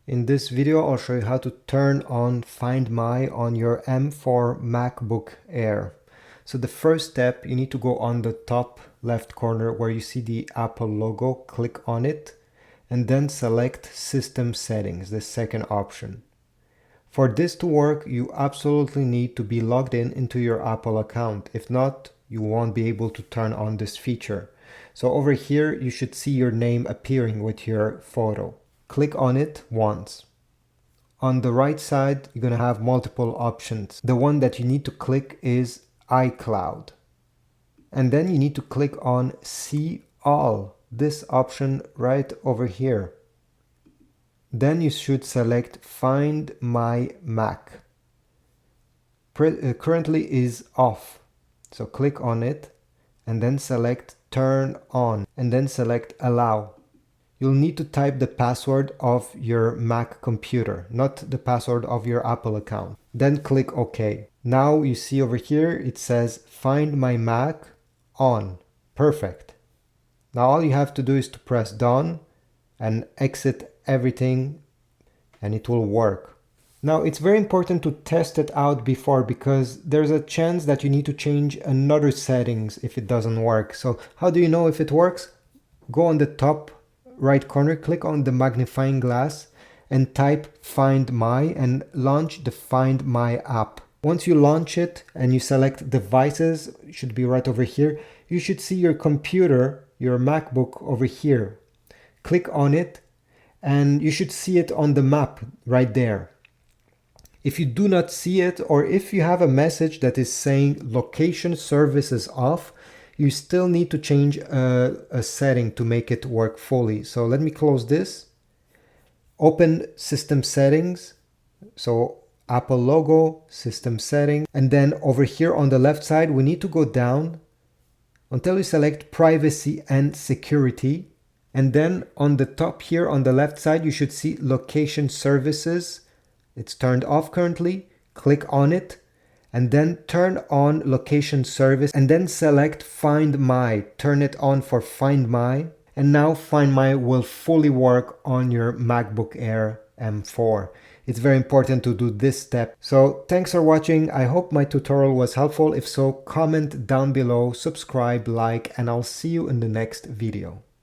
In this video, I'll show you how to turn on Find My on your M4 MacBook Air. So the first step, you need to go on the top left corner where you see the Apple logo, click on it, and then select System Settings, the second option. For this to work, you absolutely need to be logged in into your Apple account. If not, you won't be able to turn on this feature. So over here, you should see your name appearing with your photo. Click on it once. On the right side, you're going to have multiple options. The one that you need to click is iCloud. And then you need to click on See All, this option right over here. Then you should select Find My Mac. Currently is off. So click on it and then select Turn On and then select Allow. You'll need to type the password of your Mac computer, not the password of your Apple account. Then click OK. Now you see over here it says Find My Mac on. Perfect. Now all you have to do is to press Done and exit everything and it will work. Now it's very important to test it out before because there's a chance that you need to change another settings if it doesn't work. So how do you know if it works? Go on the top right corner, click on the magnifying glass and type Find My and launch the Find My app. Once you launch it and you select devices, it should be right over here, you should see your computer, your MacBook over here. Click on it and you should see it on the map right there. If you do not see it, or if you have a message that is saying location services off, you still need to change a setting to make it work fully. So let me close this. Open System Settings. So Apple logo, System Settings. And then over here on the left side, we need to go down until you select Privacy and Security. And then on the top here on the left side, you should see Location Services. It's turned off currently. Click on it. And then turn on Location Service and then select Find My. Turn it on for Find My. And now Find My will fully work on your MacBook Air M4. It's very important to do this step. So thanks for watching. I hope my tutorial was helpful. If so, comment down below, subscribe, like, and I'll see you in the next video.